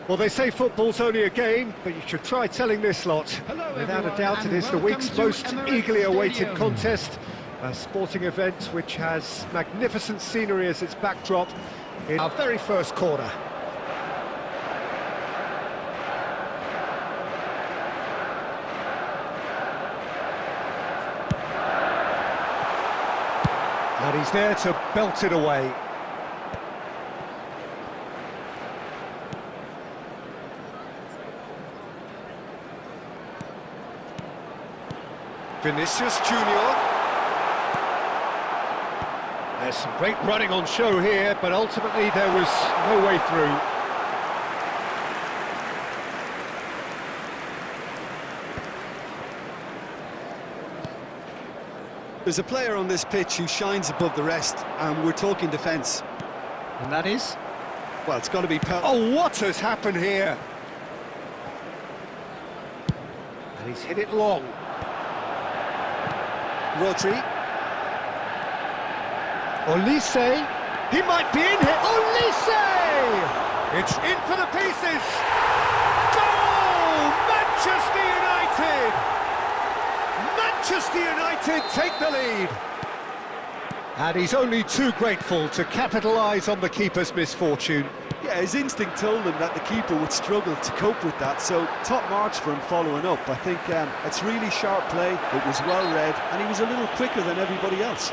Well, they say football's only a game, but you should try telling this lot. Without a doubt, it is the week's most eagerly awaited contest. A sporting event which has magnificent scenery as its backdrop in our very first corner. And he's there to belt it away. Vinicius Junior. There's some great running on show here, but ultimately there was no way through. There's a player on this pitch who shines above the rest, and we're talking defence. And that is? Well, it's got to be... Oh, what has happened here? And he's hit it long. Rodri. Olise. He might be in here. Olise! It's in for the pieces. Goal! Manchester United! Manchester United take the lead. And he's only too grateful to capitalise on the keeper's misfortune. Yeah, his instinct told him that the keeper would struggle to cope with that, so top marks for him following up. I think it's really sharp play, it was well read, and he was a little quicker than everybody else.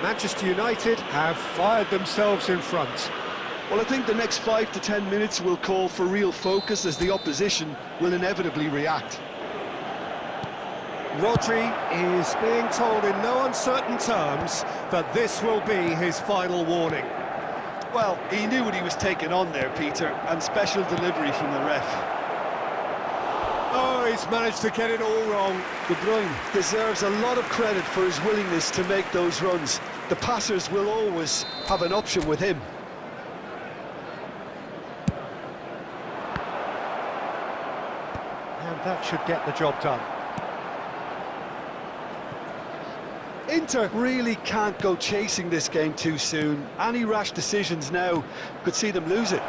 Manchester United have fired themselves in front. Well, I think the next 5 to 10 minutes will call for real focus as the opposition will inevitably react. Rodri is being told in no uncertain terms that this will be his final warning. Well, he knew what he was taking on there, Peter, and special delivery from the ref. Oh, he's managed to get it all wrong. De Bruyne deserves a lot of credit for his willingness to make those runs. The passers will always have an option with him. And that should get the job done. Inter really can't go chasing this game too soon. Any rash decisions now could see them lose it.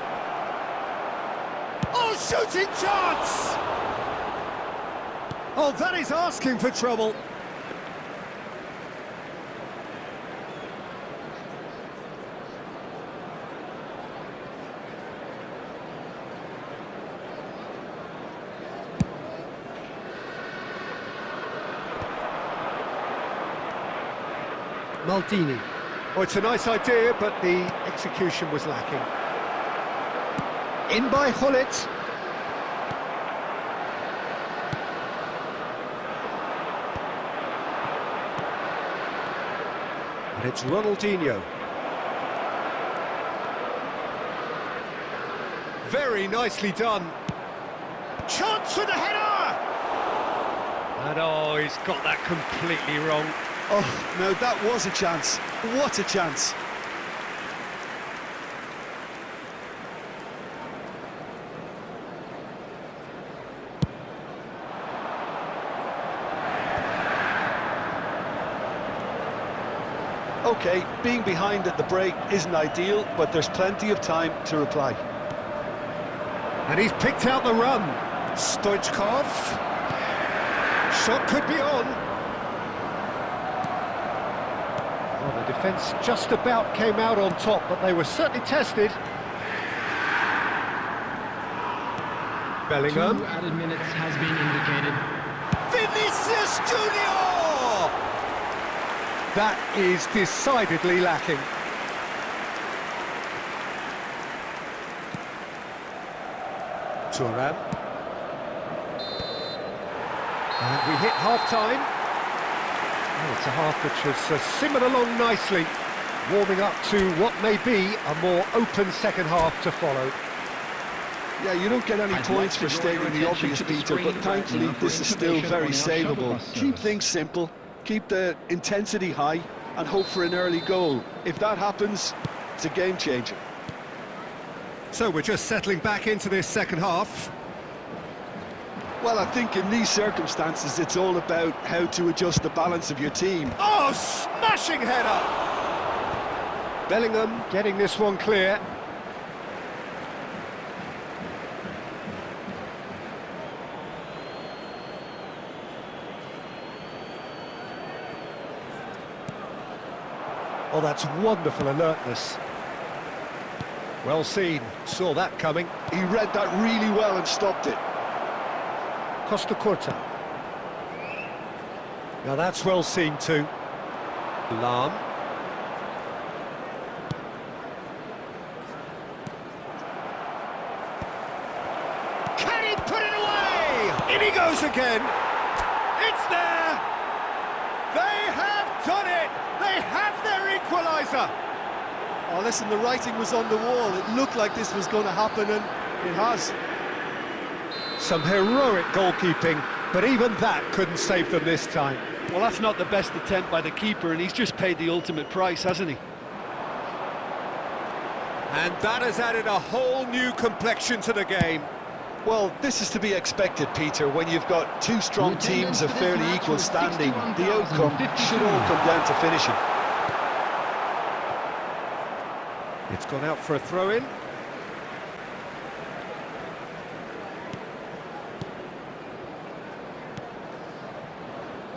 Oh, shooting chance! Oh, that is asking for trouble. Maldini. Oh, it's a nice idea, but the execution was lacking. In by Hullet. And it's Ronaldinho. Very nicely done. Chance for the header! And oh, he's got that completely wrong. Oh, no, that was a chance. What a chance. OK, being behind at the break isn't ideal, but there's plenty of time to reply. And he's picked out the run. Stoichkov. Shot could be on. Well, the defence just about came out on top, but they were certainly tested. Bellingham. 2 added minutes has been indicated. Vinicius Junior! That is decidedly lacking. Turan. And we hit half-time. Oh, it's a half which has simmered along nicely, warming up to what may be a more open second half to follow. Yeah, you don't get any points for stating the obvious, Peter, but thankfully this is still very savable. Keep things simple, keep the intensity high, and hope for an early goal. If that happens, it's a game changer. So we're just settling back into this second half. Well, I think in these circumstances, it's all about how to adjust the balance of your team. Oh, smashing header! Bellingham getting this one clear. Oh, that's wonderful alertness. Well seen, saw that coming. He read that really well and stopped it. Costa Curta. Now that's well seen too. Lam. Can he put it away? In he goes again. It's there. They have done it. They have their equaliser. Oh, listen, the writing was on the wall. It looked like this was going to happen, and it has. Some heroic goalkeeping, but even that couldn't save them this time. Well, that's not the best attempt by the keeper, and he's just paid the ultimate price, hasn't he? And that has added a whole new complexion to the game. Well, this is to be expected, Peter, when you've got two strong teams of fairly equal standing. The outcome should all come down to finishing. It's gone out for a throw-in.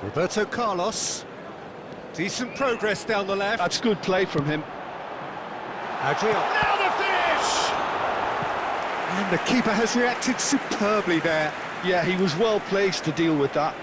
Roberto Carlos. Decent progress down the left. That's good play from him. Adrian. Now the finish! And the keeper has reacted superbly there. Yeah, he was well placed to deal with that.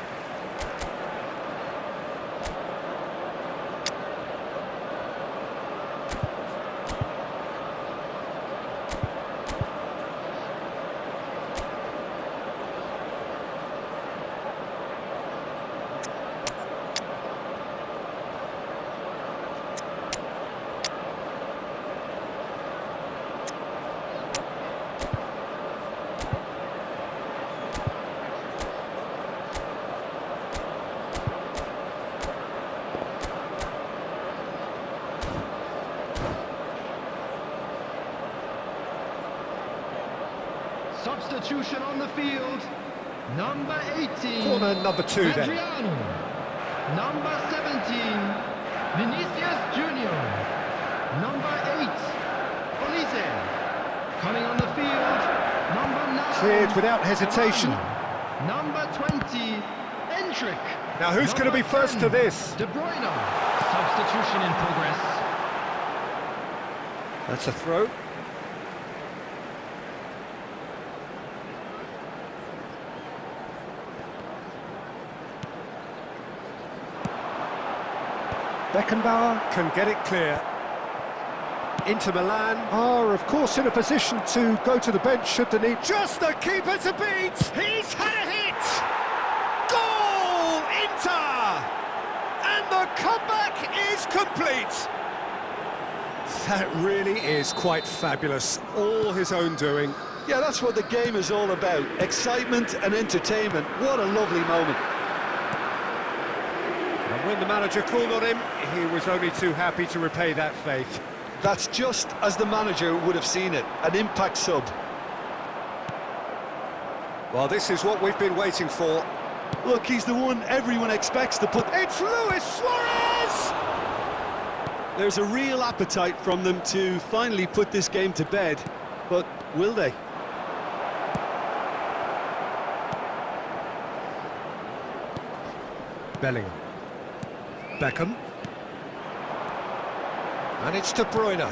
Substitution on the field. Number 18. Corner number 2 then. Adriano. Number 17. Vinicius Junior. Number 8. Olise. Coming on the field. Number 9. Cleared without hesitation. Number 20. Entric. Now who's going to be first to this? De Bruyne. Substitution in progress. That's a throw. Beckenbauer can get it clear. Inter Milan are, of course, in a position to go to the bench should the need. Just the keeper to beat! He's had a hit! Goal! Inter! And the comeback is complete! That really is quite fabulous. All his own doing. Yeah, that's what the game is all about. Excitement and entertainment. What a lovely moment. And when the manager called on him, he was only too happy to repay that faith. That's just as the manager would have seen it, an impact sub. Well, this is what we've been waiting for. Look, he's the one everyone expects to put... It's Luis Suarez! There's a real appetite from them to finally put this game to bed, but will they? Bellingham. Beckham. And it's De Bruyne.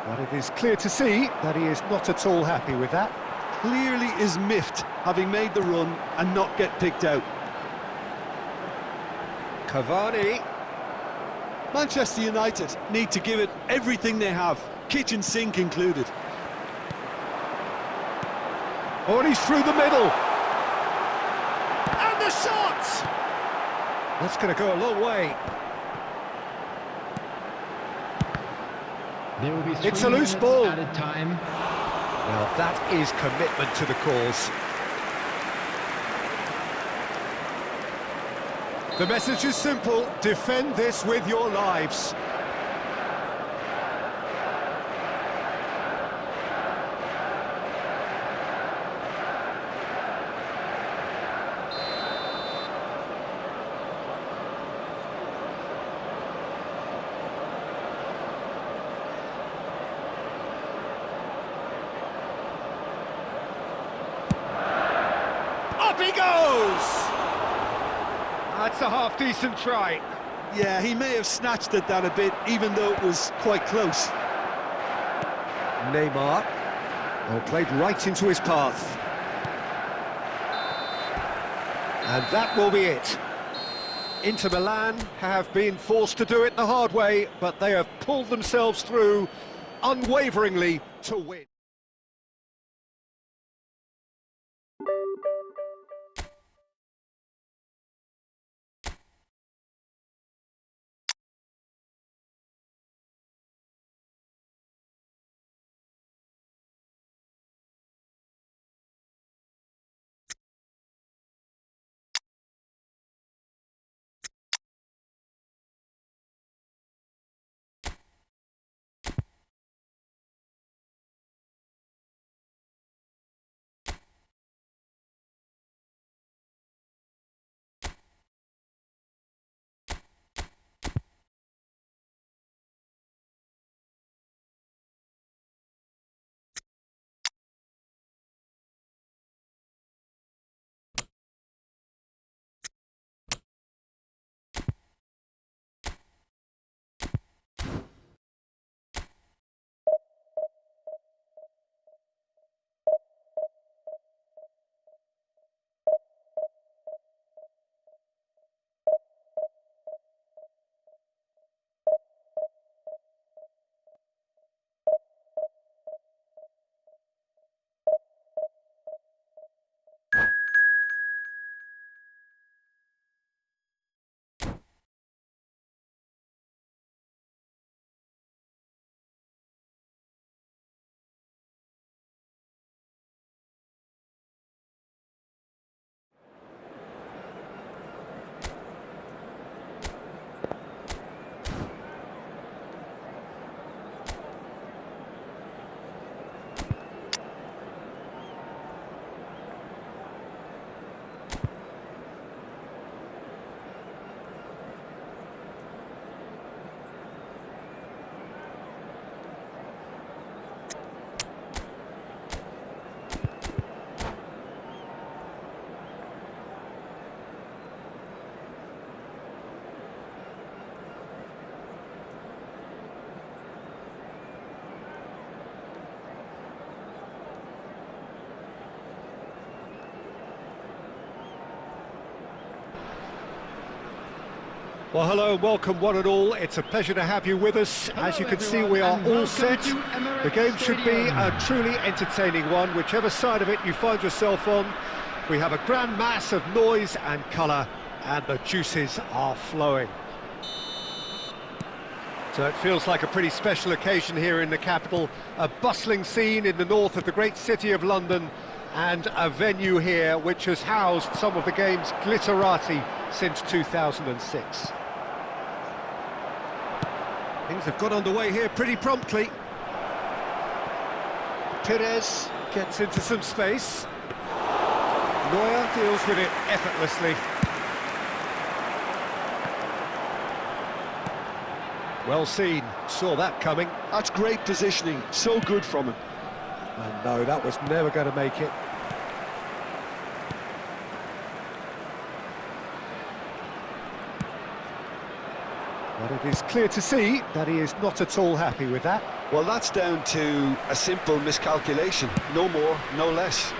But it is clear to see that he is not at all happy with that. Clearly is miffed, having made the run and not get picked out. Cavani. Manchester United need to give it everything they have, kitchen sink included. Oh, and he's through the middle. And the shot! That's going to go a long way. There will be It's a loose ball. Added time. Now that is commitment to the cause. The message is simple: defend this with your lives. Up he goes! That's a half-decent try. Yeah, he may have snatched at that a bit, even though it was quite close. Neymar. Oh, played right into his path. And that will be it. Inter Milan have been forced to do it the hard way, but they have pulled themselves through unwaveringly to win. Well, hello and welcome one and all. It's a pleasure to have you with us. As you can see, we are all set. The game should be a truly entertaining one, whichever side of it you find yourself on. We have a grand mass of noise and colour, and the juices are flowing. So it feels like a pretty special occasion here in the capital, a bustling scene in the north of the great city of London, and a venue here which has housed some of the game's glitterati since 2006. Things have got underway here pretty promptly. Perez gets into some space. Neuer deals with it effortlessly. Well seen, saw that coming. That's great positioning, so good from him. And no, that was never going to make it. But it is clear to see that he is not at all happy with that. Well, that's down to a simple miscalculation. No more, no less.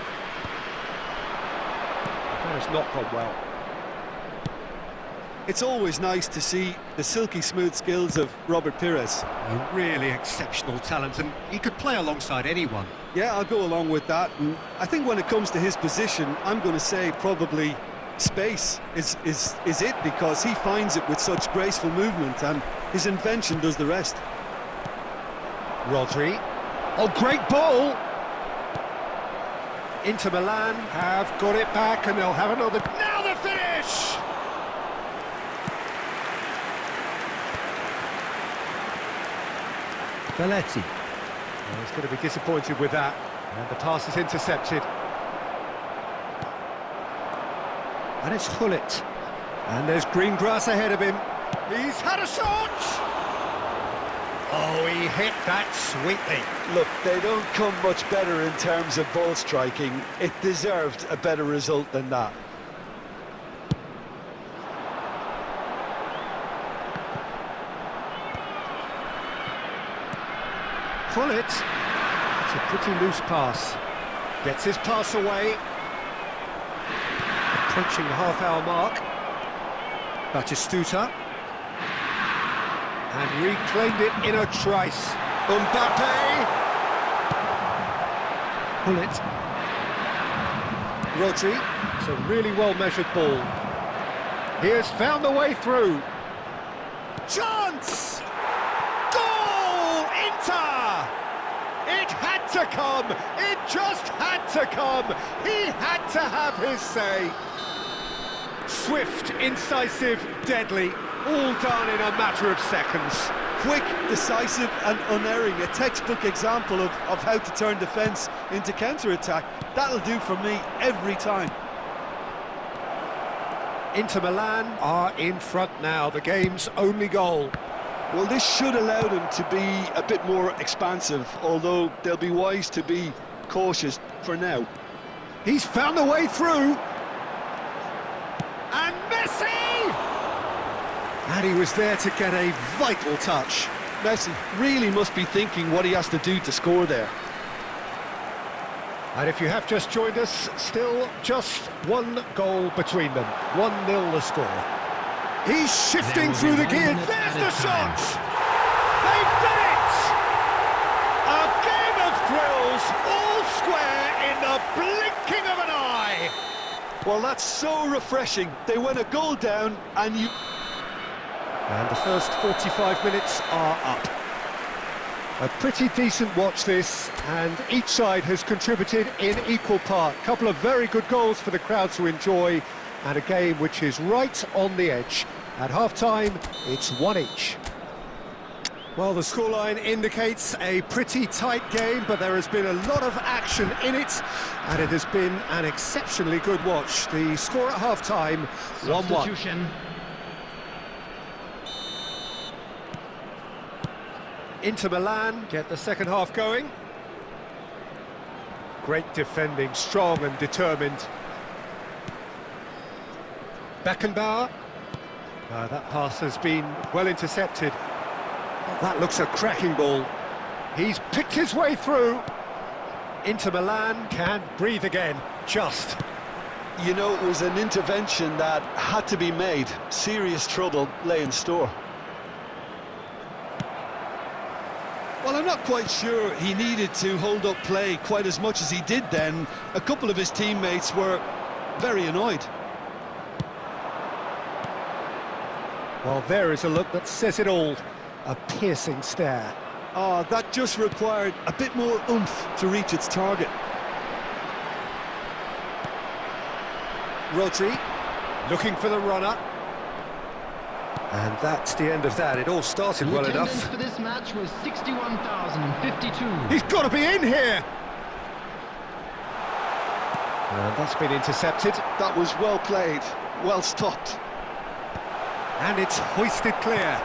That has not gone well. It's always nice to see the silky smooth skills of Robert Pires. A really exceptional talent, and he could play alongside anyone. Yeah, I'll go along with that. And I think when it comes to his position, I'm going to say probably space is it, because he finds it with such graceful movement, and his invention does the rest. Rodri. Oh, great ball! Inter Milan have got it back, and they'll have another. Now the finish! Belletti. Well, he's going to be disappointed with that, and the pass is intercepted. And it's Hullet. And there's green grass ahead of him. He's had a shot! Oh, he hit that sweetly. Look, they don't come much better in terms of ball striking. It deserved a better result than that. pull it. It's a pretty loose pass. Gets his pass away. Approaching the half-hour mark. Batistuta. And reclaimed it in a trice. Mbappe! Pull it. Rodri. It's a really well-measured ball. He has found the way through. Chance! Goal! Inter! It had to come! It just had to come! He had to have his say. Swift, incisive, deadly, all done in a matter of seconds. Quick, decisive and unerring, a textbook example of how to turn defence into counter-attack. That'll do for me every time. Inter Milan are in front now, the game's only goal. Well, this should allow them to be a bit more expansive, although they'll be wise to be cautious for now. He's found the way through. And Messi! And he was there to get a vital touch. Messi really must be thinking what he has to do to score there. And if you have just joined us, still just one goal between them. 1-0 the score. He's shifting through the gears. There's the shot! They've done it! A game of thrills, all square in the blinking of an eye. Well, that's so refreshing. They went a goal down and you... And the first 45 minutes are up. A pretty decent watch this, and each side has contributed in equal part. A couple of very good goals for the crowd to enjoy, and a game which is right on the edge. At half-time, it's 1 each. Well, the scoreline indicates a pretty tight game, but there has been a lot of action in it, and it has been an exceptionally good watch. The score at half-time, 1-1. Inter Milan get the second half going. Great defending, strong and determined. Beckenbauer. That pass has been well intercepted. That looks a cracking ball. He's picked his way through. Inter Milan can't breathe again, just. You know, it was an intervention that had to be made. Serious trouble lay in store. Well, I'm not quite sure he needed to hold up play quite as much as he did then. A couple of his teammates were very annoyed. Well, there is a look that says it all. A piercing stare. Oh, that just required a bit more oomph to reach its target. Rodri, looking for the runner. And that's the end of that. It all started well enough. The attendance for this match was 61,052. He's got to be in here! And that's been intercepted. That was well played, well stopped. And it's hoisted clear.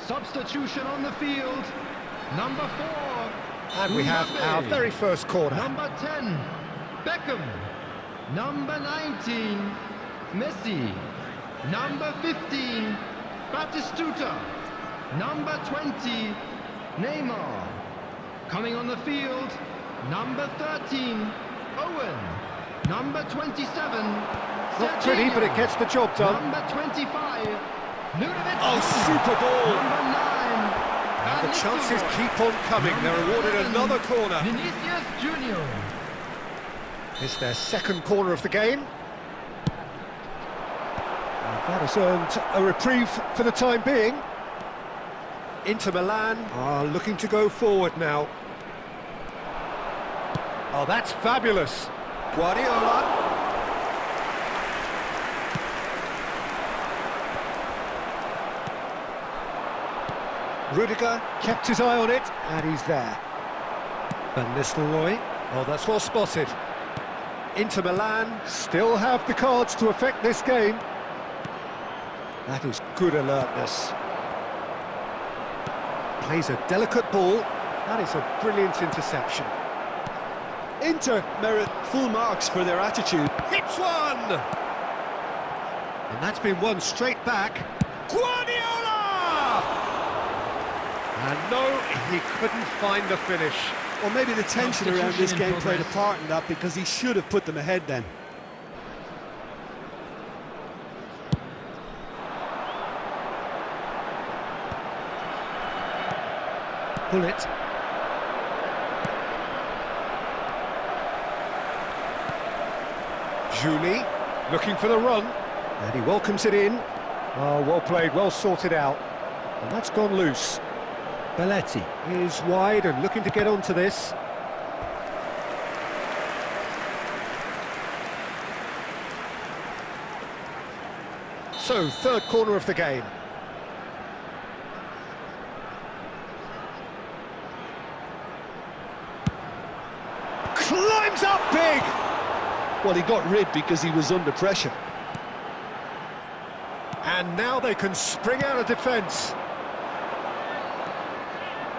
Substitution on the field. Number 4. And we have our very first corner. Number 10, Beckham. Number 19, Messi. Number 15, Batistuta. Number 20, Neymar. Coming on the field, number 13, Owen. Number 27, Not pretty, but it gets the job done. Number 25, Ludovic. Oh, super ball! Number 9, And the chances keep on coming. They're awarded another corner. Vinicius Junior. It's their second corner of the game. And that has earned a reprieve for the time being. Inter Milan are looking to go forward now. Oh, that's fabulous. Guardiola. Rudiger kept his eye on it, and he's there. Van Nistelrooy. Oh, that's well spotted. Inter Milan still have the cards to affect this game. That is good alertness. Plays a delicate ball. That is a brilliant interception. Inter merit full marks for their attitude. Hits one! And that's been won straight back. Guardiola! And no, he couldn't find the finish. Well, maybe the tension around this game played a part in that, because he should have put them ahead then. Bullet. Julie looking for the run, and he welcomes it in. Oh, well played, well sorted out. And that's gone loose. Belletti is wide and looking to get onto this. So, third corner of the game. Climbs up big! Well, he got rid because he was under pressure. And now they can spring out of defence.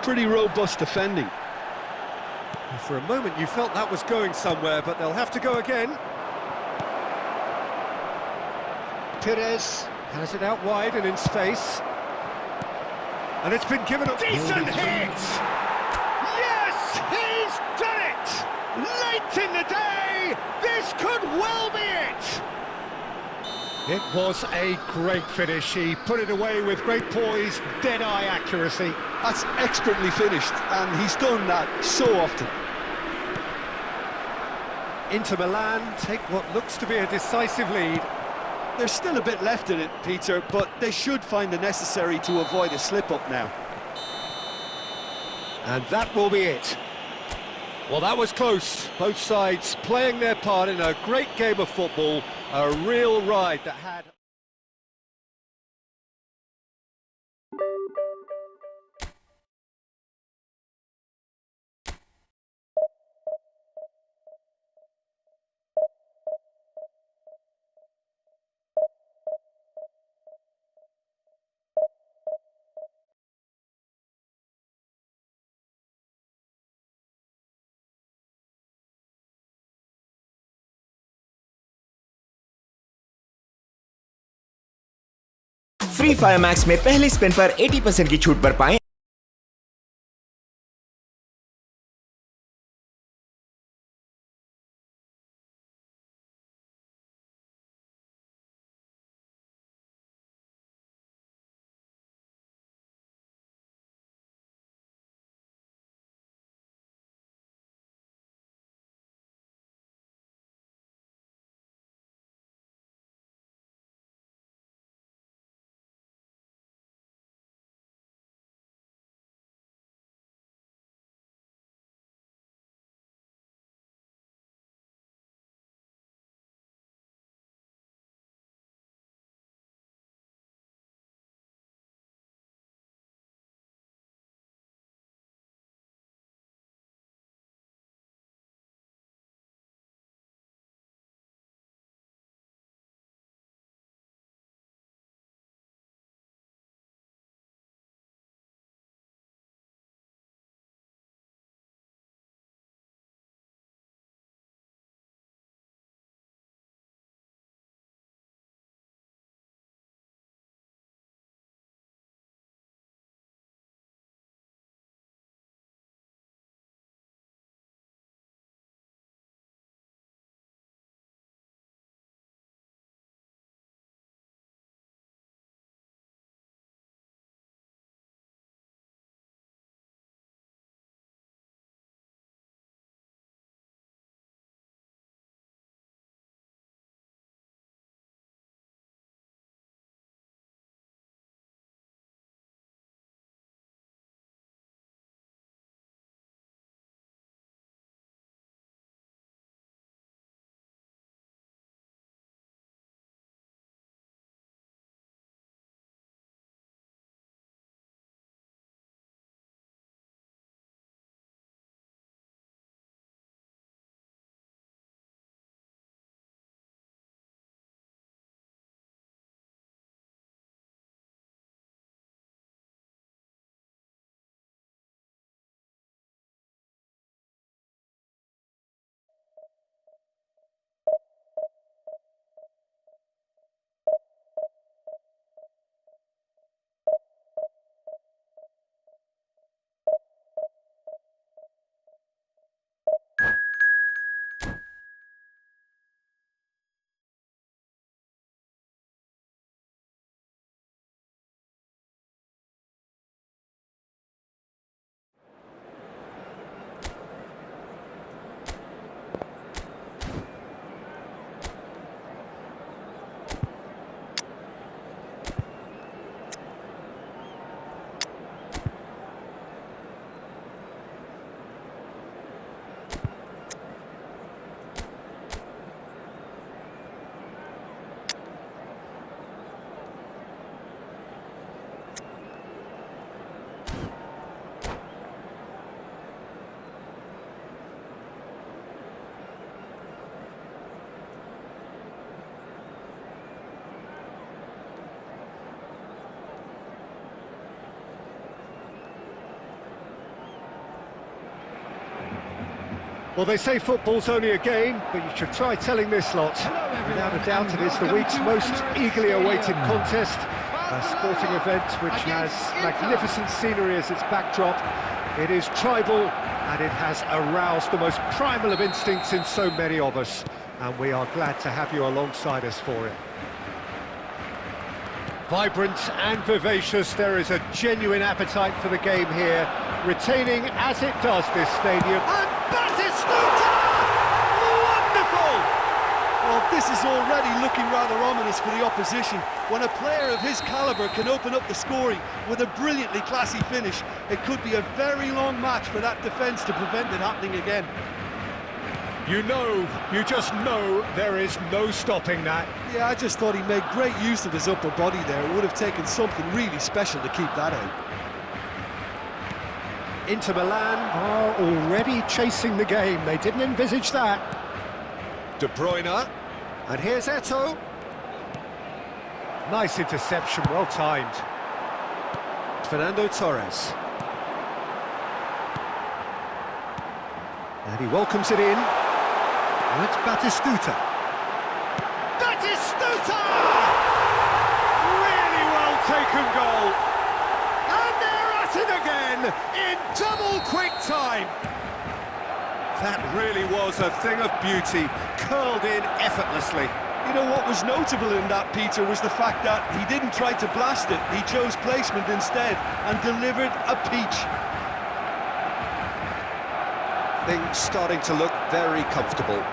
Pretty robust defending. For a moment you felt that was going somewhere, but they'll have to go again. Pires has it out wide and in space. And it's been given a decent hit! Yes, he's done it! Late in the day, this could well be it! It was a great finish. He put it away with great poise, dead-eye accuracy. That's expertly finished, and he's done that so often. Inter Milan take what looks to be a decisive lead. There's still a bit left in it, Peter, but they should find the necessary to avoid a slip-up now. And that will be it. Well, that was close. Both sides playing their part in a great game of football. A real ride that had... free fire max में पहले spin पर 80% की छूट पर पाएं Well, they say football's only a game, but you should try telling this lot. Without a doubt, it is the week's most eagerly awaited contest. A sporting event which has magnificent scenery as its backdrop. It is tribal, and it has aroused the most primal of instincts in so many of us. And we are glad to have you alongside us for it. Vibrant and vivacious, there is a genuine appetite for the game here, retaining as it does this stadium. And Batistuta! Wonderful! Well, this is already looking rather ominous for the opposition. When a player of his calibre can open up the scoring with a brilliantly classy finish, it could be a very long match for that defence to prevent it happening again. You just know there is no stopping that. Yeah, I just thought he made great use of his upper body there. It would have taken something really special to keep that out. Inter Milan are already chasing the game. They didn't envisage that. De Bruyne. And here's Eto'o. Nice interception, well timed. Fernando Torres. And he welcomes it in. And it's Batistuta. Batistuta! Really well taken goal. And they're at it again in double quick time. That really was a thing of beauty, curled in effortlessly. You know what was notable in that, Peter, was the fact that he didn't try to blast it. He chose placement instead and delivered a peach. Things starting to look very comfortable.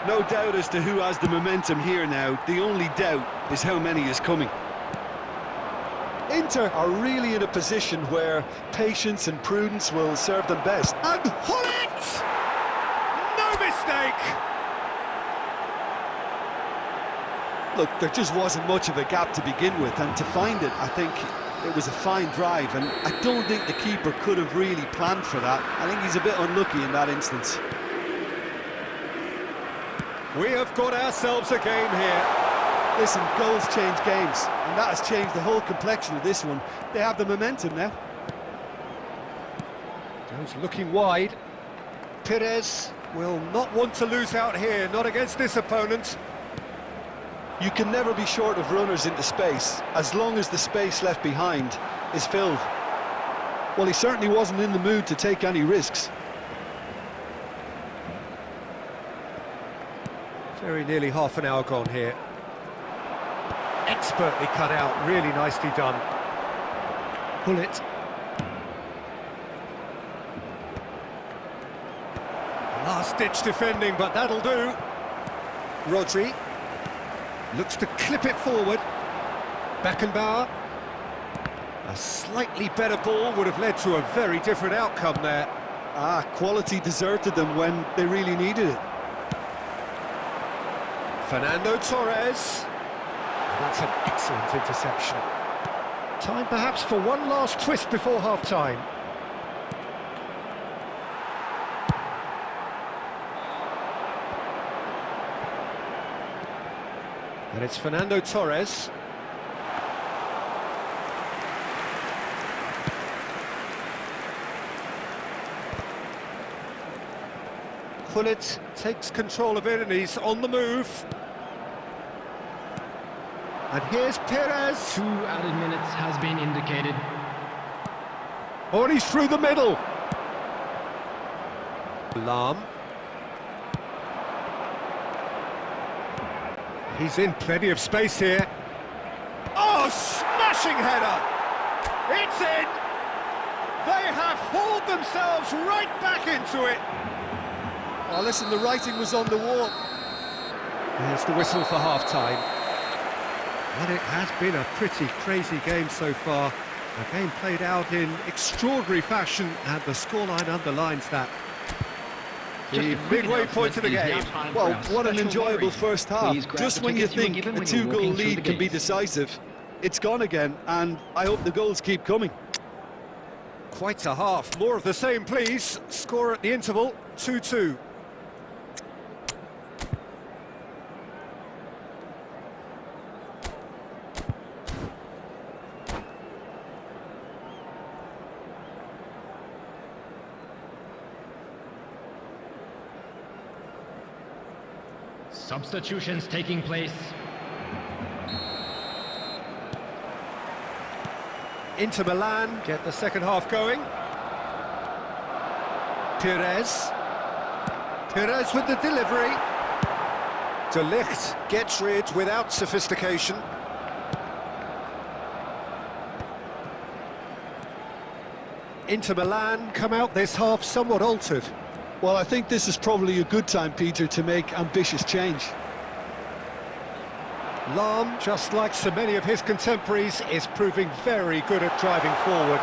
No doubt as to who has the momentum here now. The only doubt is how many is coming. Inter are really in a position where patience and prudence will serve them best. And Hullet! No mistake! Look, there just wasn't much of a gap to begin with, and to find it, I think it was a fine drive, and I don't think the keeper could have really planned for that. I think he's a bit unlucky in that instance. We have got ourselves a game here. Listen, goals change games, and that has changed the whole complexion of this one. They have the momentum now. Goes looking wide. Perez will not want to lose out here, not against this opponent. You can never be short of runners into space, as long as the space left behind is filled. Well, he certainly wasn't in the mood to take any risks. Very nearly half an hour gone here. Expertly cut out, really nicely done. Hullet. Last-ditch defending, but that'll do. Rodri looks to clip it forward. Beckenbauer. A slightly better ball would have led to a very different outcome there. Quality deserted them when they really needed it. Fernando Torres. That's an excellent interception. Time perhaps for one last twist before half-time. And it's Fernando Torres. Hullet takes control of it and he's on the move. And here's Perez. 2 added minutes has been indicated. Oh, and he's through the middle. Lam. He's in plenty of space here. Oh, smashing header! It's in! They have hauled themselves right back into it. Oh, listen, the writing was on the wall. There's the whistle for half-time. And it has been a pretty crazy game so far. A game played out in extraordinary fashion, and the scoreline underlines that. The midway point of the game. Well, what an enjoyable first half. Just when you think a two-goal lead can be decisive, it's gone again, and I hope the goals keep coming. Quite a half. More of the same, please. Score at the interval, 2-2. Substitutions taking place. Inter Milan get the second half going. Perez with the delivery. De Ligt gets rid without sophistication. Inter Milan come out this half somewhat altered. Well, I think this is probably a good time, Peter, to make ambitious change. Lahm, just like so many of his contemporaries, is proving very good at driving forward.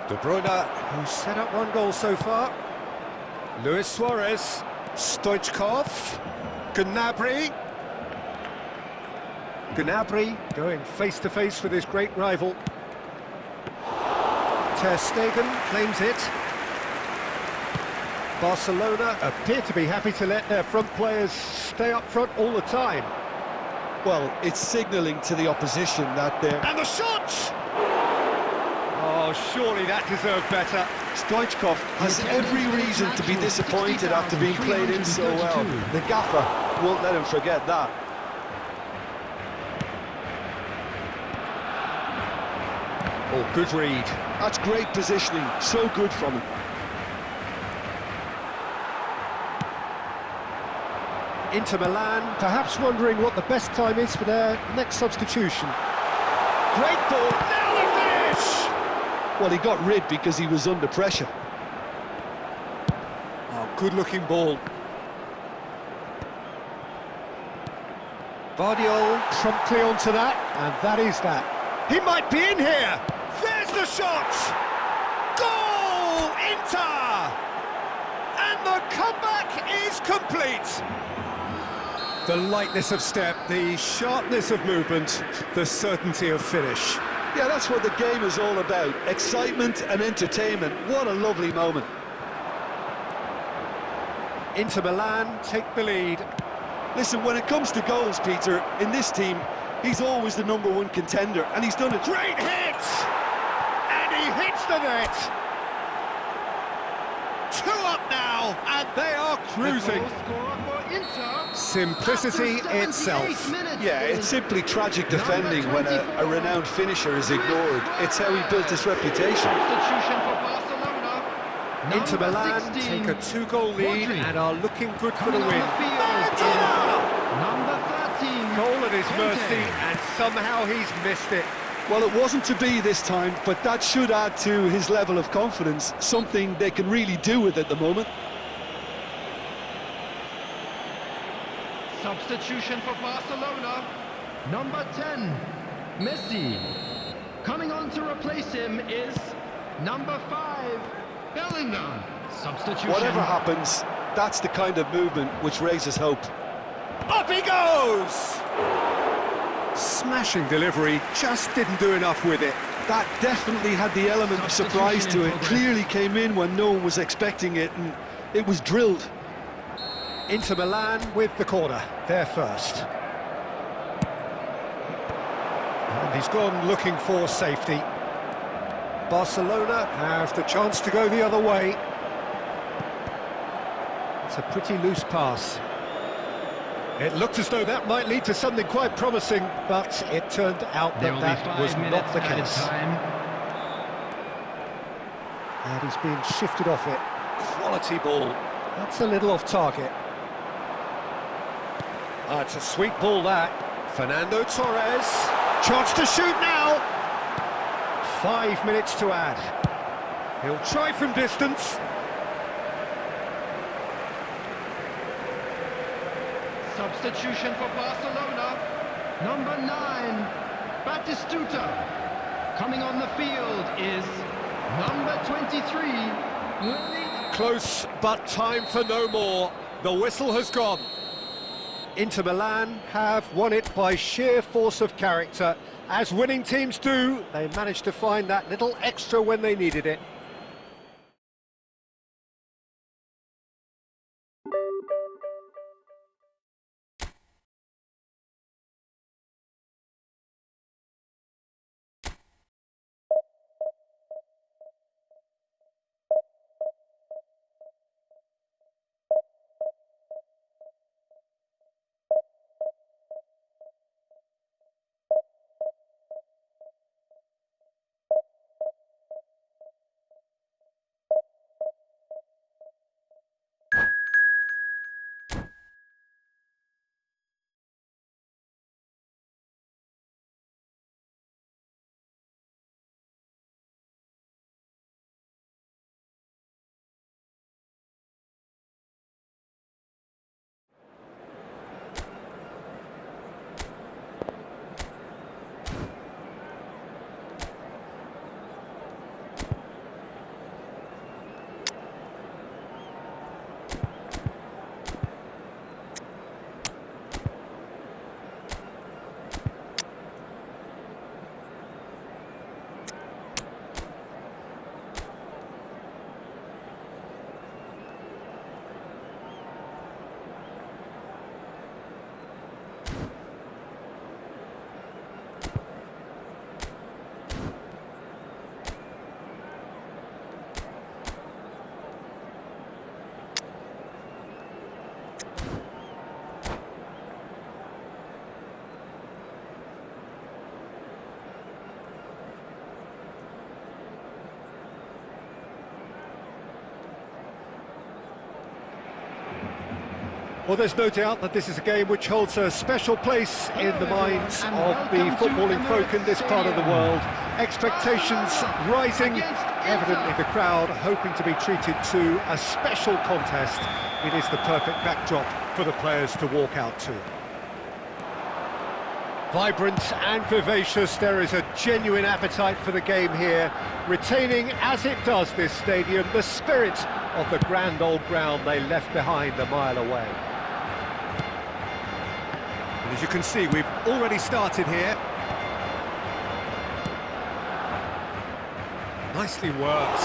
De Bruyne, who's set up one goal so far. Luis Suarez, Stoichkov, Gnabry going face-to-face with his great rival. Ter Stegen claims it. Barcelona appear to be happy to let their front players stay up front all the time. Well, it's signalling to the opposition that they're... And the shot! Oh, surely that deserved better. Stoichkov has every reason to be disappointed after being played in so well. The gaffer won't let him forget that. Oh, good read. That's great positioning, so good from him. Inter Milan, perhaps wondering what the best time is for their next substitution. Great ball, now the finish! Well, he got rid because he was under pressure. Oh, good-looking ball. Vardiol promptly onto that, and that is that. He might be in here! There's the shot! Goal! Inter! And the comeback is complete! The lightness of step, the sharpness of movement, the certainty of finish. Yeah, that's what the game is all about. Excitement and entertainment. What a lovely moment. Inter Milan take the lead. Listen, when it comes to goals, Peter, in this team, he's always the #1 contender, and he's done it. Great hit! And he hits the net! 2 up now, and they are cruising. Simplicity itself. Yeah, it's simply tragic defending when a renowned finisher is ignored. It's how he built his reputation. Inter Milan take a 2-goal lead and are looking good for the win. Number 13. Goal at his mercy, and somehow he's missed it. Well, it wasn't to be this time, but that should add to his level of confidence, something they can really do with at the moment. Substitution for Barcelona. Number 10, Messi. Coming on to replace him is number 5, Bellingham. Substitution. Whatever happens, that's the kind of movement which raises hope. Up he goes! Smashing delivery, just didn't do enough with it. That definitely had the element of surprise to it. Clearly came in when no one was expecting it, and it was drilled. Inter Milan with the corner, they're first. And he's gone looking for safety. Barcelona have the chance to go the other way. It's a pretty loose pass. It looked as though that might lead to something quite promising, but it turned out that that was not the case. And he's being shifted off it. Quality ball. That's a little off target. It's a sweet ball, that. Fernando Torres. Chance to shoot now. 5 minutes to add. He'll try from distance. Substitution for Barcelona. Number 9, Batistuta. Coming on the field is number 23. Close, but time for no more. The whistle has gone. Inter Milan have won it by sheer force of character. As winning teams do, they managed to find that little extra when they needed it. Well, there's no doubt that this is a game which holds a special place in the minds of the footballing folk in this part of the world. Expectations rising, evidently the crowd hoping to be treated to a special contest. It is the perfect backdrop for the players to walk out to. Vibrant and vivacious, there is a genuine appetite for the game here, retaining, as it does this stadium, the spirit of the grand old ground they left behind a mile away. And as you can see, we've already started here. Nicely worked.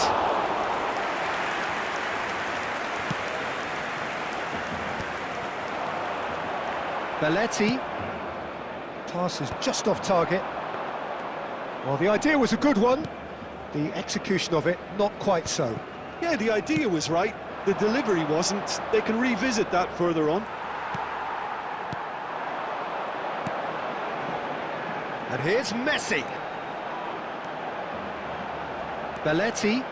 Belletti. Pass is just off target. Well, the idea was a good one. The execution of it, not quite so. Yeah, the idea was right. The delivery wasn't. They can revisit that further on. And here's Messi. Belletti.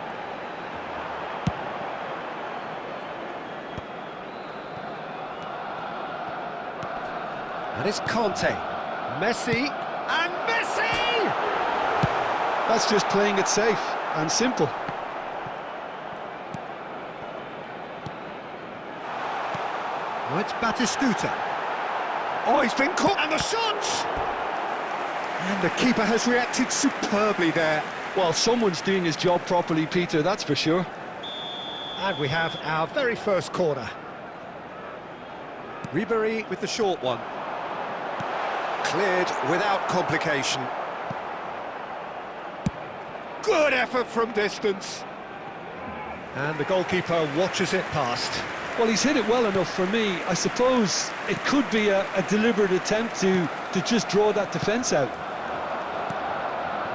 And it's Conte. Messi. And Messi! That's just playing it safe and simple. Oh, it's Batistuta. Oh, he's been caught, and the shot! And the keeper has reacted superbly there. Well, someone's doing his job properly, Peter, that's for sure. And we have our very first corner. Ribery with the short one. Cleared without complication. Good effort from distance. And the goalkeeper watches it past. Well, he's hit it well enough for me. I suppose it could be a deliberate attempt to just draw that defence out.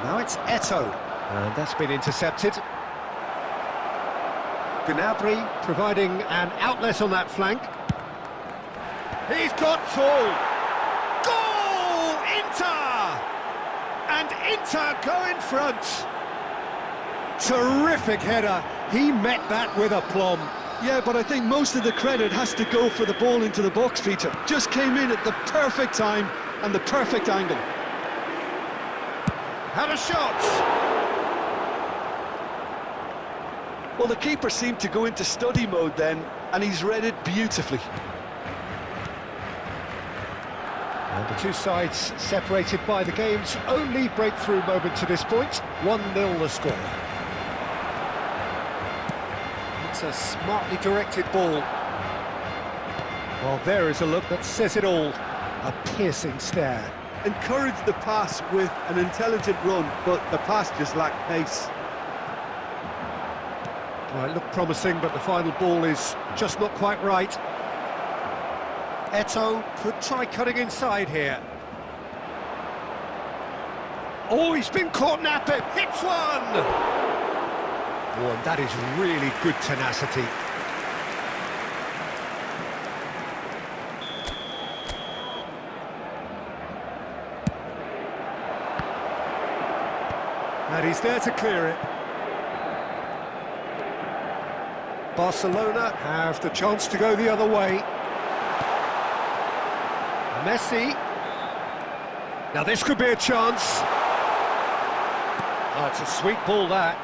Now it's Eto'o, and that's been intercepted. Gnabry providing an outlet on that flank. He's got two. Goal! Inter! And Inter go in front. Terrific header. He met that with aplomb. Yeah, but I think most of the credit has to go for the ball into the box, Peter. Just came in at the perfect time and the perfect angle. Had a shot! Well, the keeper seemed to go into study mode then, and he's read it beautifully. And the two sides separated by the game's only breakthrough moment to this point. 1-0 the score. It's a smartly directed ball. Well, there is a look that says it all. A piercing stare. Encouraged the pass with an intelligent run, but the pass just lacked pace. Well, it looked promising, but the final ball is just not quite right. Eto'o could try cutting inside here. Oh, he's been caught napping. Hits one! Oh, and that is really good tenacity. And he's there to clear it. Barcelona have the chance to go the other way. Messi. Now this could be a chance. Oh, it's a sweet ball, that.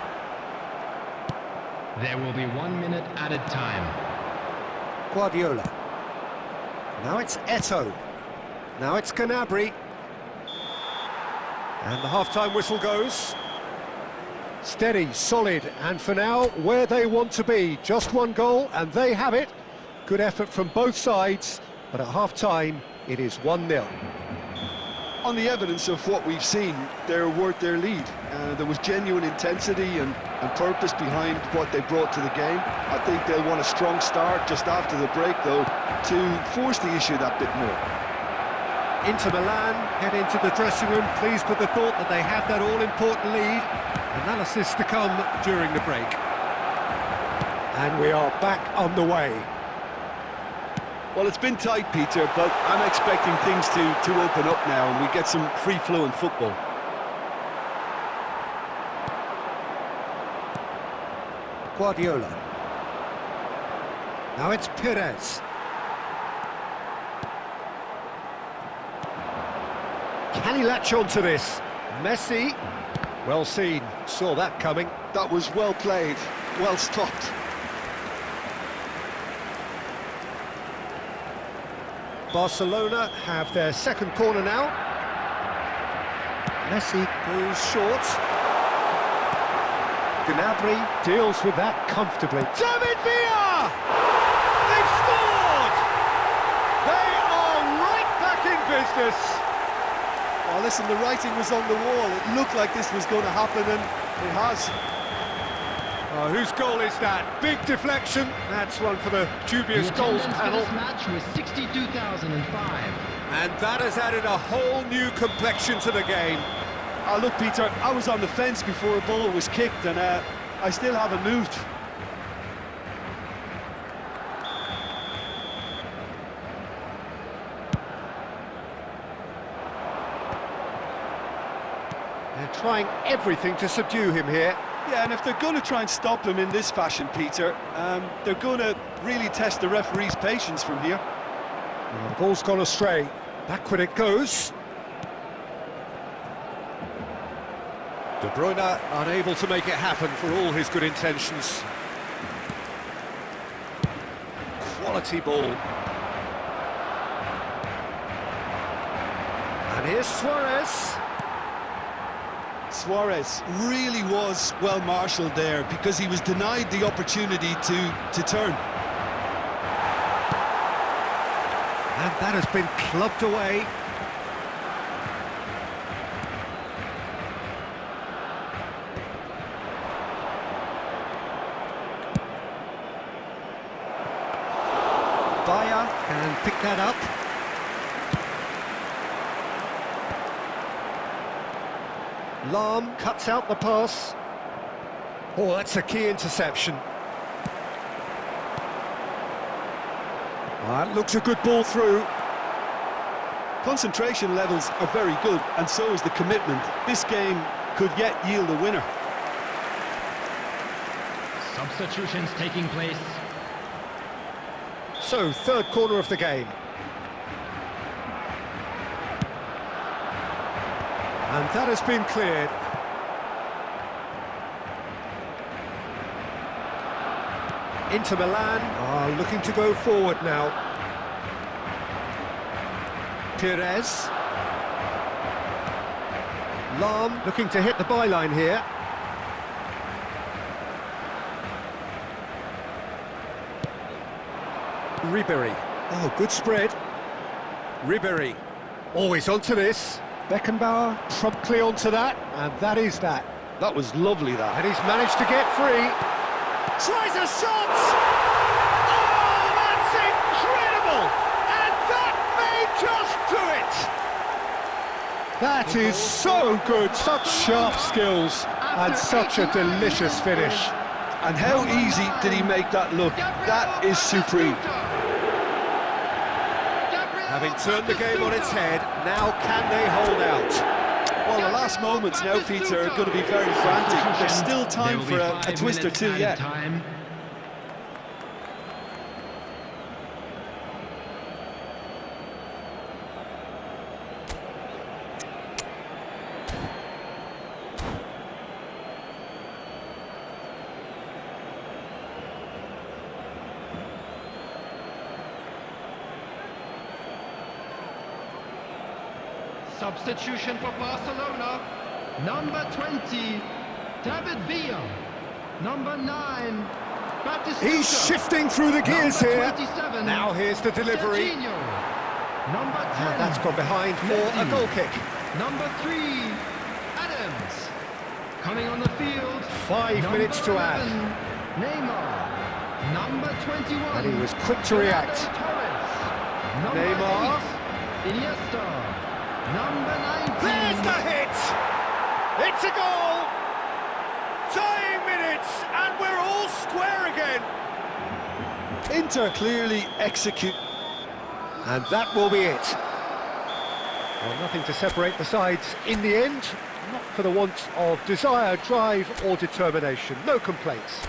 There will be 1 minute added time. Guardiola. Now it's Eto'o. Now it's Gnabry. And the half-time whistle goes. Steady, solid, and for now, where they want to be. Just one goal, and they have it. Good effort from both sides, but at half-time, it is 1-0. On the evidence of what we've seen, they're worth their lead. There was genuine intensity and purpose behind what they brought to the game. I think they'll want a strong start just after the break, though, to force the issue that bit more. Inter Milan head into the dressing room, pleased with the thought that they have that all-important lead. Analysis to come during the break. And we are back on the way. Well, it's been tight, Peter, but I'm expecting things to open up now and we get some free-flowing football. Guardiola. Now it's Perez. Can he latch on to this? Messi, well seen, saw that coming. That was well played, well stopped. Barcelona have their second corner now. Messi goes short. Gnabry deals with that comfortably. David Villa! They've scored! They are right back in business. Well, listen, the writing was on the wall. It looked like this was going to happen, and it has. Oh, whose goal is that? Big deflection. That's one for the dubious goals panel. This match was 62,005. And that has added a whole new complexion to the game. Oh, look, Peter, I was on the fence before a ball was kicked, and I still haven't moved. They're trying everything to subdue him here. Yeah, and if they're going to try and stop him in this fashion, Peter, they're going to really test the referee's patience from here. Well, the ball's gone astray. Backward it goes. De Bruyne unable to make it happen for all his good intentions. Quality ball. And here's Suarez. Suarez really was well marshalled there because he was denied the opportunity to turn. And that has been clubbed away. Bayer can pick that up. Lahm cuts out the pass. Oh, that's a key interception. That looks a good ball through. Concentration levels are very good, and so is the commitment. This game could yet yield a winner. Substitutions taking place. So, third corner of the game. And that has been cleared. Inter Milan are looking to go forward now. Pires. Lahm looking to hit the byline here. Ribéry. Oh, good spread. Ribéry. Always onto this. Beckenbauer promptly onto that, and that is that. That was lovely, that. And he's managed to get free. Tries a shot! Oh, that's incredible! And that may just do it! That is so good, such sharp skills, and such a delicious finish. And how easy did he make that look? That is supreme. Having turned the game on its head, now can they hold out? Well, the last moments now, Peter, are going to be very frantic. There's still time for a twist or two yet. Substitution for Barcelona. Number 20, David Villa. Number 9, Batistuta. He's shifting through the gears here. 27, Now here's the delivery. Serginho. Number 10, And that's gone behind for a goal kick. Number 3, Adams. Coming on the field. 5 minutes to add. Neymar. Number 21. And he was quick to react. Number Neymar. 8, Iniesta. Number 19. There's the hit! It's a goal! Dying minutes, and we're all square again! Inter clearly execute. And that will be it. Well, nothing to separate the sides in the end, not for the want of desire, drive or determination. No complaints.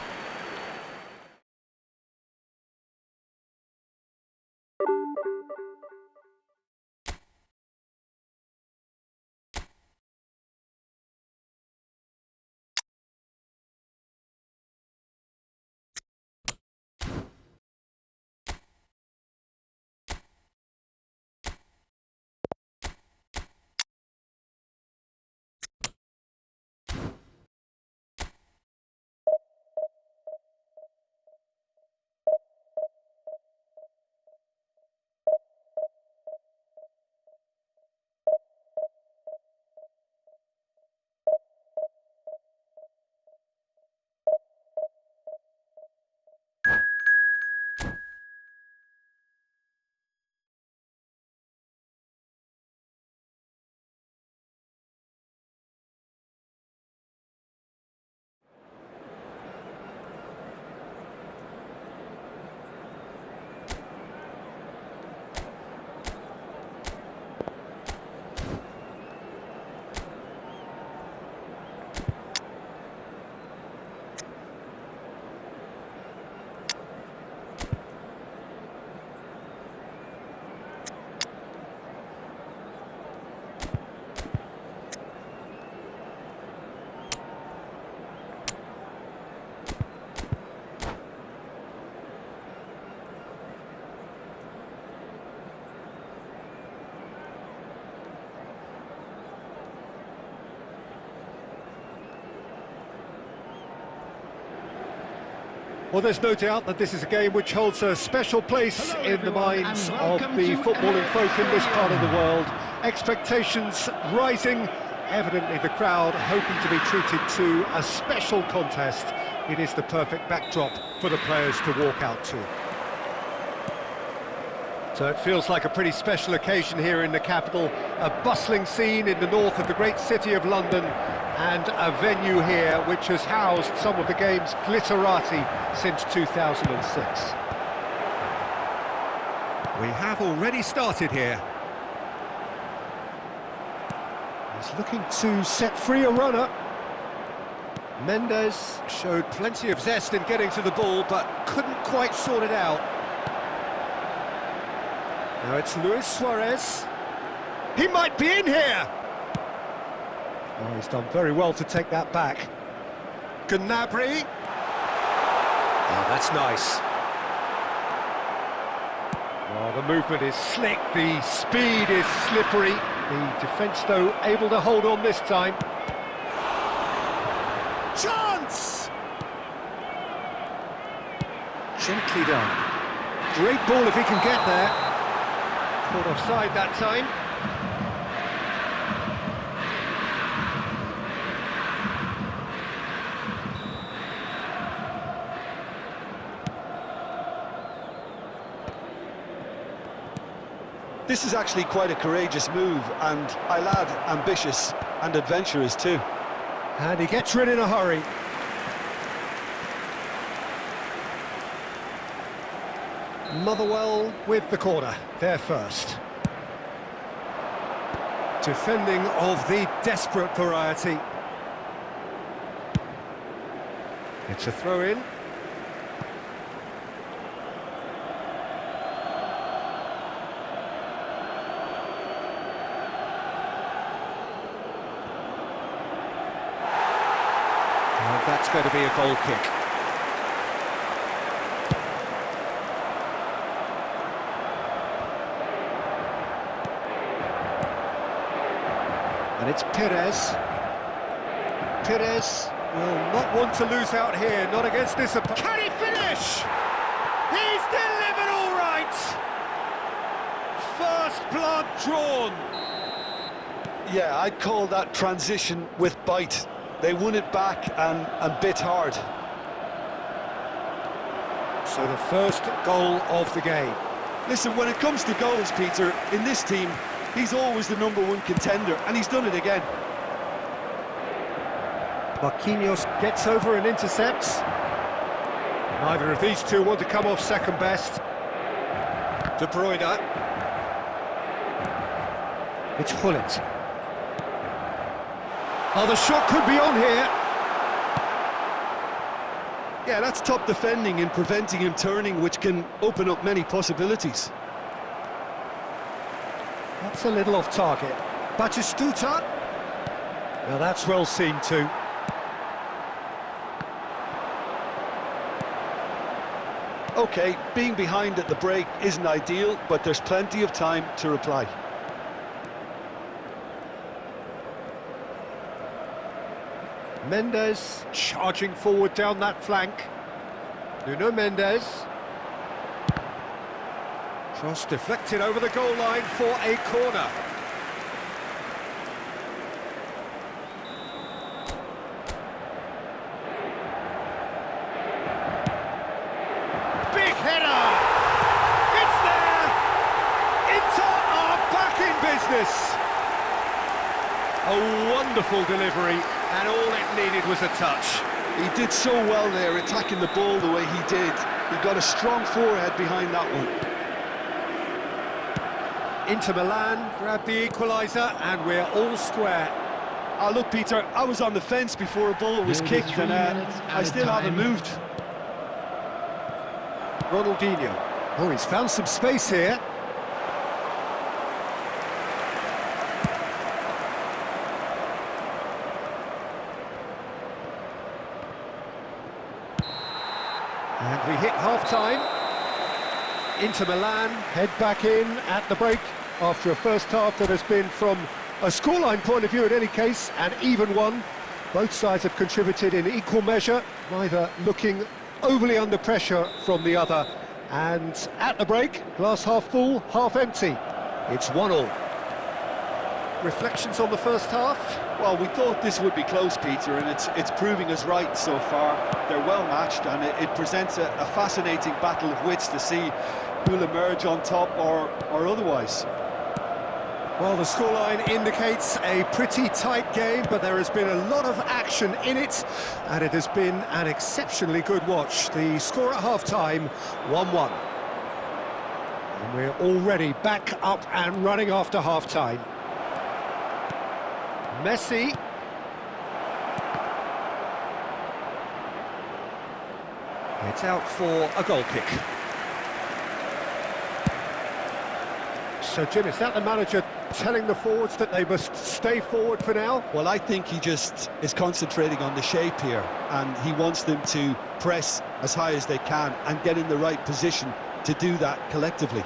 Well, there's no doubt that this is a game which holds a special place in the minds of the footballing folk in this part of the world. Expectations rising, evidently the crowd hoping to be treated to a special contest. It is the perfect backdrop for the players to walk out to. So it feels like a pretty special occasion here in the capital, a bustling scene in the north of the great city of London, and a venue here which has housed some of the game's glitterati since 2006. We have already started here. He's looking to set free a runner. Mendes showed plenty of zest in getting to the ball, but couldn't quite sort it out. Now it's Luis Suarez. He might be in here! Oh, he's done very well to take that back. Gnabry. Oh, that's nice. Oh, the movement is slick, the speed is slippery. The defence, though, able to hold on this time. Chance! Gently done. Great ball if he can get there. Caught offside that time. This is actually quite a courageous move, and I'll add ambitious and adventurous too. And he gets rid in a hurry. Motherwell with the corner, there first. Defending of the desperate variety. It's a throw-in. That's going to be a goal kick. And it's Perez. Perez will not want to lose out here, not against this opponent. Can he finish? He's delivered all right! First blood drawn. Yeah, I'd call that transition with bite. They won it back and bit hard. So the first goal of the game. Listen, when it comes to goals, Peter, in this team, he's always the #1 contender, and he's done it again. Marquinhos gets over and intercepts. Neither of these two want to come off second best. De Bruyne. It's Hullet. Oh, the shot could be on here. Yeah, that's top defending and preventing him turning, which can open up many possibilities. That's a little off target. Batistuta. Now that's well seen too. Okay, being behind at the break isn't ideal, but there's plenty of time to reply. Mendes charging forward down that flank. Nuno Mendes. Cross deflected over the goal line for a corner. Big header! It's there! Inter are back in business! A wonderful delivery. And all it needed was a touch. He did so well there, attacking the ball the way he did. He got a strong forehead behind that one. Inter Milan grabbed the equaliser, and we're all square. Oh, look, Peter, I was on the fence before a ball was kicked, and I still haven't moved. Ronaldinho. Oh, he's found some space here. And we hit half-time. Inter Milan head back in at the break after a first half that has been, from a scoreline point of view in any case, an even one. Both sides have contributed in equal measure, neither looking overly under pressure from the other. And at the break, glass half full, half empty. It's 1-1. Reflections on the first half? Well, we thought this would be close, Peter, and it's proving us right so far. They're well matched, and it presents a fascinating battle of wits to see who'll emerge on top or otherwise. Well, the scoreline indicates a pretty tight game, but there has been a lot of action in it, and it has been an exceptionally good watch. The score at half-time, 1-1. And we're already back up and running after half-time. Messi. It's out for a goal kick. So, Jim, is that the manager telling the forwards that they must stay forward for now? Well, I think he just is concentrating on the shape here, and he wants them to press as high as they can and get in the right position to do that collectively.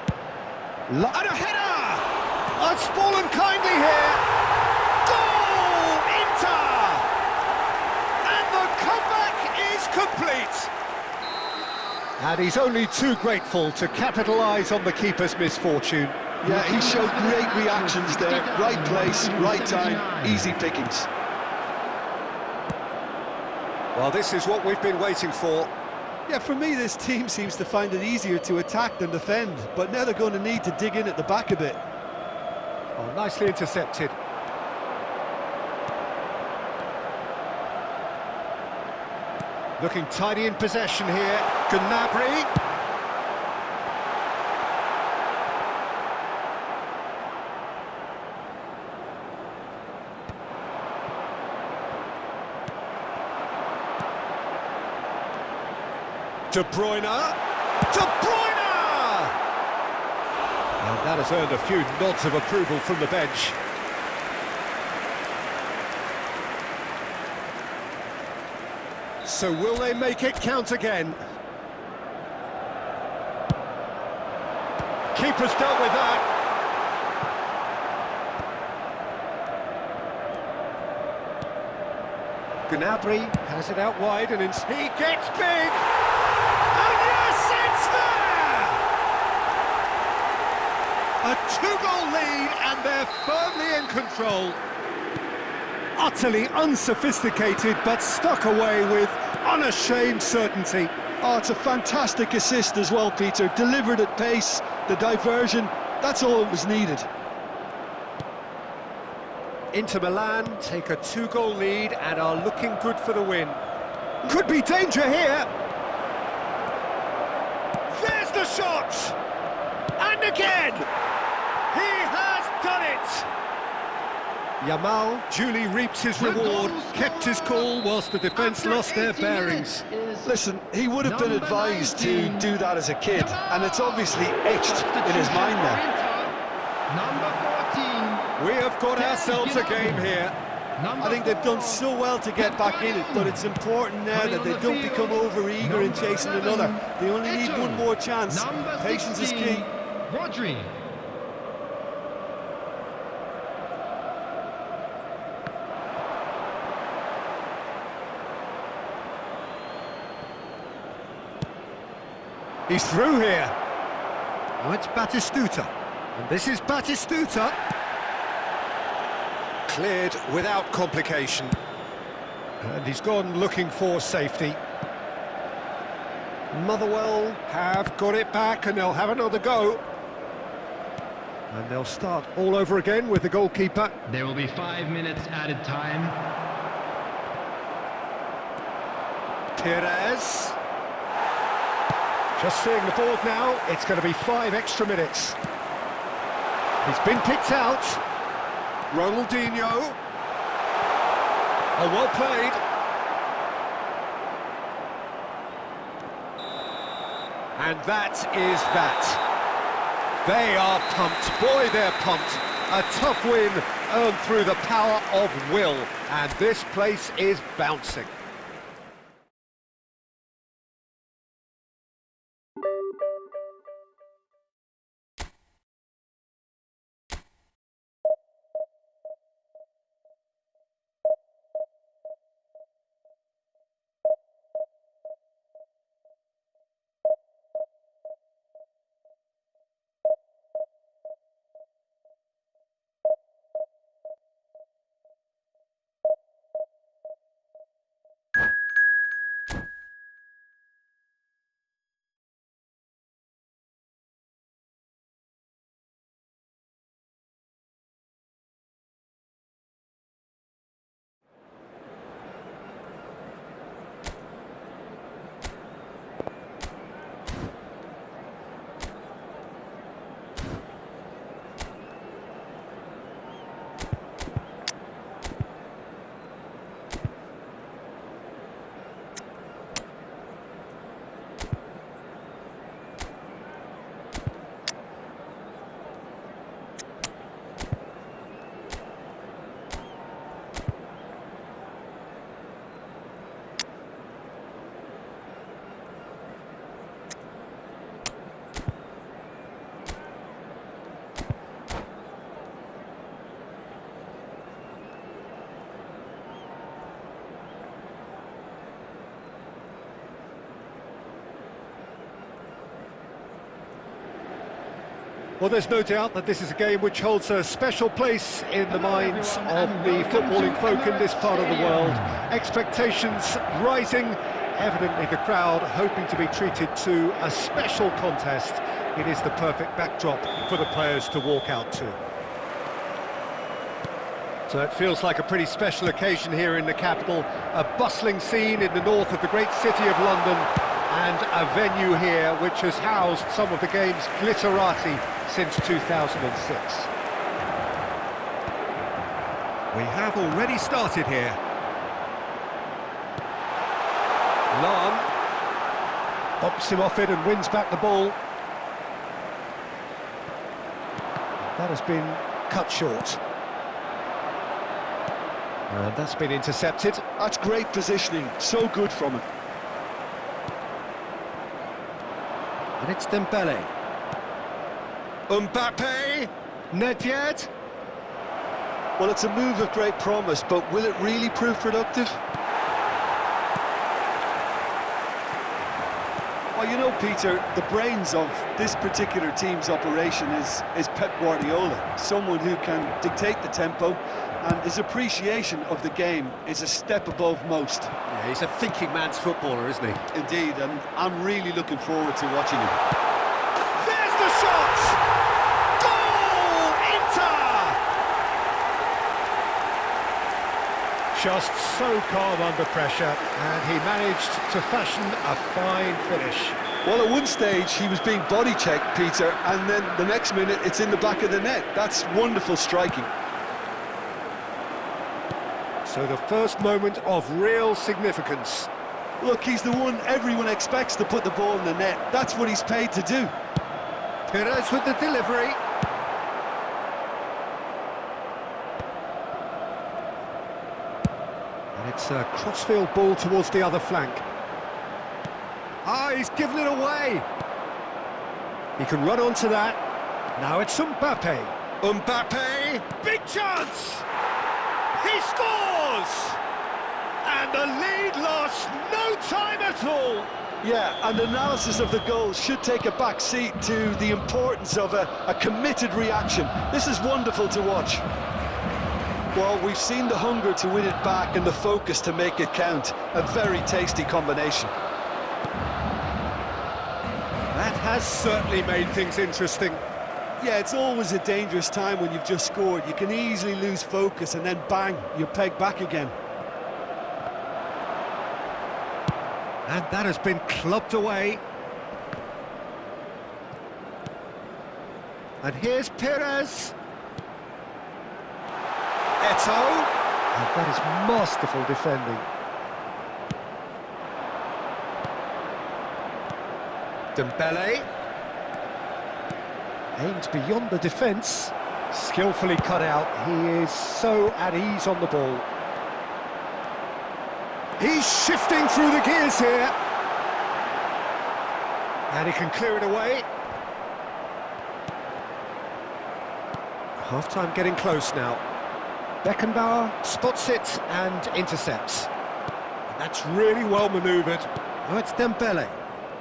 And a header! Oh, it's fallen kindly here. Goal! Inter! And the comeback is complete. And he's only too grateful to capitalise on the keeper's misfortune. Yeah, he showed great reactions there. Right place, right time, easy pickings. Well, this is what we've been waiting for. Yeah, for me, this team seems to find it easier to attack than defend, but now they're going to need to dig in at the back a bit. Oh, nicely intercepted. Looking tidy in possession here. Gnabry. De Bruyne! De Bruyne! And that has earned a few nods of approval from the bench. So will they make it count again? Keeper's dealt with that. Gnabry has it out wide and he gets big! And yes, it's there! A two-goal lead and they're firmly in control. Utterly unsophisticated but stuck away with unashamed certainty. Oh, it's a fantastic assist as well, Peter. Delivered at pace, the diversion, that's all that was needed. Inter Milan take a two-goal lead and are looking good for the win. Could be danger here. There's the shot! And again! He has done it! Yamal duly reaps his reward, kept his cool whilst the defence lost their bearings. Listen, he would have been advised to do that as a kid, and it's obviously etched in his mind now. Number 14. We have got ourselves a game here. I think they've done so well to get back in it, but it's important now that they don't become over-eager in chasing another. They only need one more chance. Patience is key. Rodri. He's through here. Oh, it's Batistuta. And this is Batistuta. Cleared without complication. And he's gone looking for safety. Motherwell have got it back and they'll have another go. And they'll start all over again with the goalkeeper. There will be 5 minutes added time. Perez. Just seeing the board now, it's going to be 5 extra minutes. He's been picked out. Ronaldinho. Oh, well played. And that is that. They are pumped. Boy, they're pumped. A tough win earned through the power of will. And this place is bouncing. Well, there's no doubt that this is a game which holds a special place in the minds of the footballing folk in this part of the world. Expectations rising, evidently the crowd hoping to be treated to a special contest. It is the perfect backdrop for the players to walk out to. So it feels like a pretty special occasion here in the capital, a bustling scene in the north of the great city of London, and a venue here which has housed some of the game's glitterati since 2006. We have already started here. Long bops him off it and wins back the ball. That has been cut short. And that's been intercepted. That's great positioning, so good from him. And it's Dembele. Mbappe! Nedved? Well, it's a move of great promise, but will it really prove productive? Well, you know, Peter, the brains of this particular team's operation is Pep Guardiola, someone who can dictate the tempo, and his appreciation of the game is a step above most. Yeah, he's a thinking man's footballer, isn't he? Indeed, and I'm really looking forward to watching him. There's the shot! Goal! Inter! Just so calm under pressure, and he managed to fashion a fine finish. Well, at one stage he was being body checked, Peter, and then the next minute it's in the back of the net. That's wonderful striking. So the first moment of real significance. Look, he's the one everyone expects to put the ball in the net. That's what he's paid to do. Perez with the delivery. And it's a crossfield ball towards the other flank. Ah, he's given it away. He can run onto that. Now it's Mbappe. Mbappe, big chance! He scores! And the lead lost no time at all. Yeah, and analysis of the goal should take a back seat to the importance of a committed reaction. This is wonderful to watch. Well, we've seen the hunger to win it back and the focus to make it count. A very tasty combination. That has certainly made things interesting. Yeah, it's always a dangerous time when you've just scored. You can easily lose focus and then bang, you're pegged back again. And that has been clubbed away. And here's Perez. Eto'o. And that is masterful defending. Dembele. Aims beyond the defence. Skillfully cut out. He is so at ease on the ball. He's shifting through the gears here. And he can clear it away. Half-time getting close now. Beckenbauer spots it and intercepts. And that's really well manoeuvred. Oh, it's Dembele.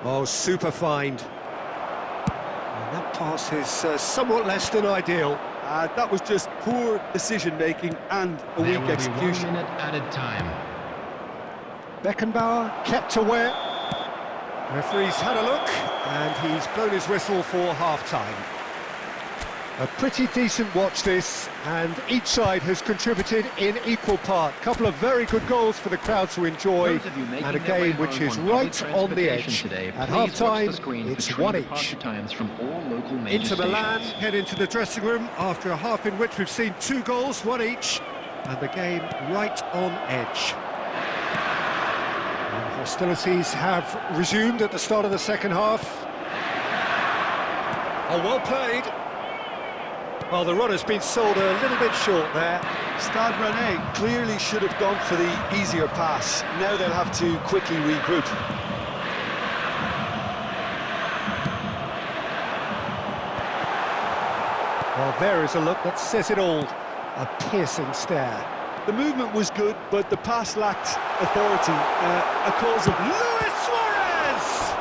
Oh, super find. And that pass is somewhat less than ideal. That was just poor decision-making and a weak execution. 1 minute added time. Beckenbauer kept aware. Referee's had a look, and he's blown his whistle for half-time. A pretty decent watch this, and each side has contributed in equal part. Couple of very good goals for the crowd to enjoy, and a game which is right on the edge. Today, at half-time, it's one each. From all local major Inter Milan stations. head into the dressing room after a half in which we've seen 2 goals, 1 each, and the game right on edge. And hostilities have resumed at the start of the second half. Oh, well played. Well, the run has been sold a little bit short there. Stade Rennais clearly should have gone for the easier pass. Now they'll have to quickly regroup. Well, there is a look that says it all. A piercing stare. The movement was good, but the pass lacked authority. A cause of... Luis Suarez!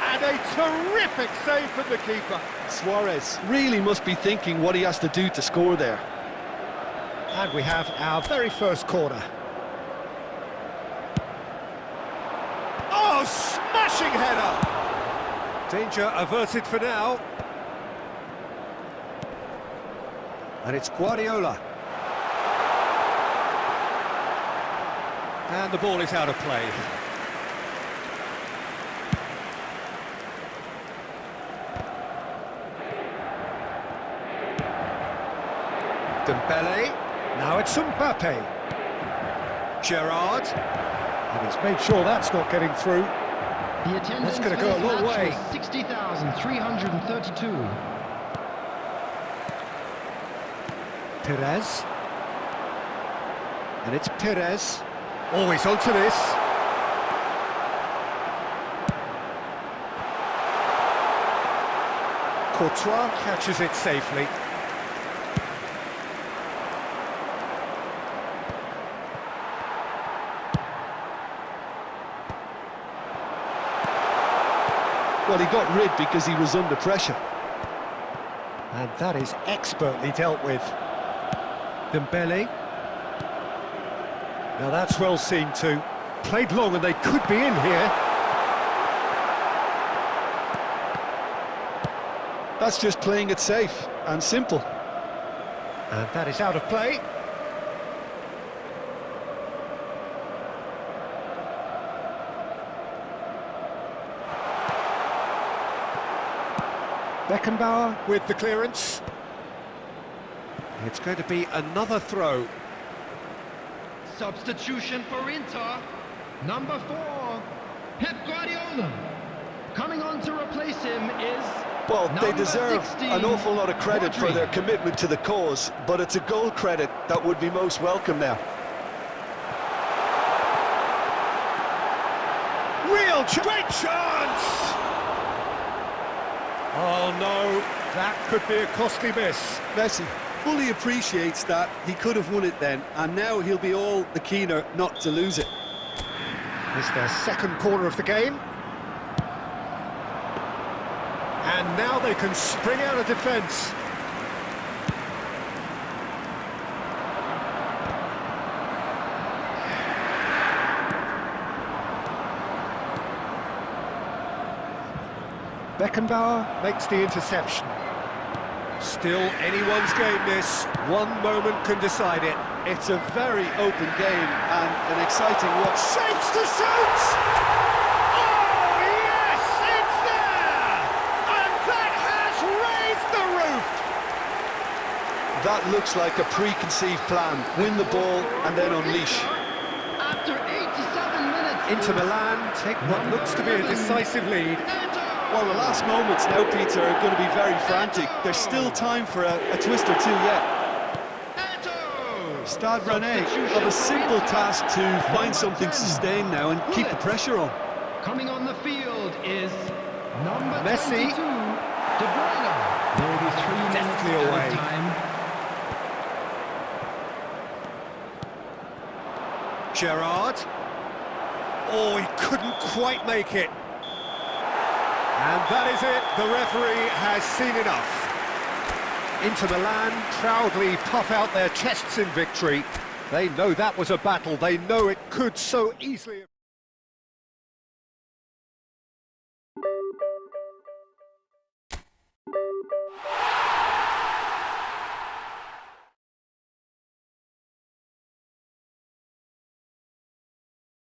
And a terrific save from the keeper. Suarez really must be thinking what he has to do to score there. And we have our very first corner. Oh, smashing header! Danger averted for now. And it's Guardiola. And the ball is out of play. Dembele. Now it's Mbappe. Gerrard. And he's made sure that's not getting through. The attendance That's going to go a long way. 60,332. Perez. And it's Perez. Oh, he's onto this. Courtois catches it safely. Well, he got rid because he was under pressure. And that is expertly dealt with. Dembele. Now that's well seen too. Played long and they could be in here. That's just playing it safe and simple. And that is out of play. Beckenbauer with the clearance. It's going to be another throw. Substitution for Inter. Number 4, Pep Guardiola. Coming on to replace him is... Well, they deserve 16, an awful lot of credit for Rodri. their commitment to the cause, but it's a goal credit that would be most welcome now. Great chance! Oh no, that could be a costly miss. Messi fully appreciates that he could have won it then, and now he'll be all the keener not to lose it. It's their second corner of the game. And now they can spring out of defence. Beckenbauer makes the interception. Still anyone's game this. One moment can decide it. It's a very open game and an exciting watch. Shapes to shoot! Oh, yes, it's there! And that has raised the roof! That looks like a preconceived plan. Win the ball and then unleash. After 87 minutes... Inter Milan take what looks to be a decisive lead. Well, the last moments now, Peter, are going to be very frantic. There's still time for a twist or two yet. Stade Rennais have a simple task to find something to sustain now and keep the pressure on. Coming on the field is number Messi. 22, De Bruyne. There will be 3 minutes Deftly away. of time. Gerrard. Oh, he couldn't quite make it. And that is it. The referee has seen enough. Inter Milan proudly puff out their chests in victory. They know that was a battle. They know it could so easily...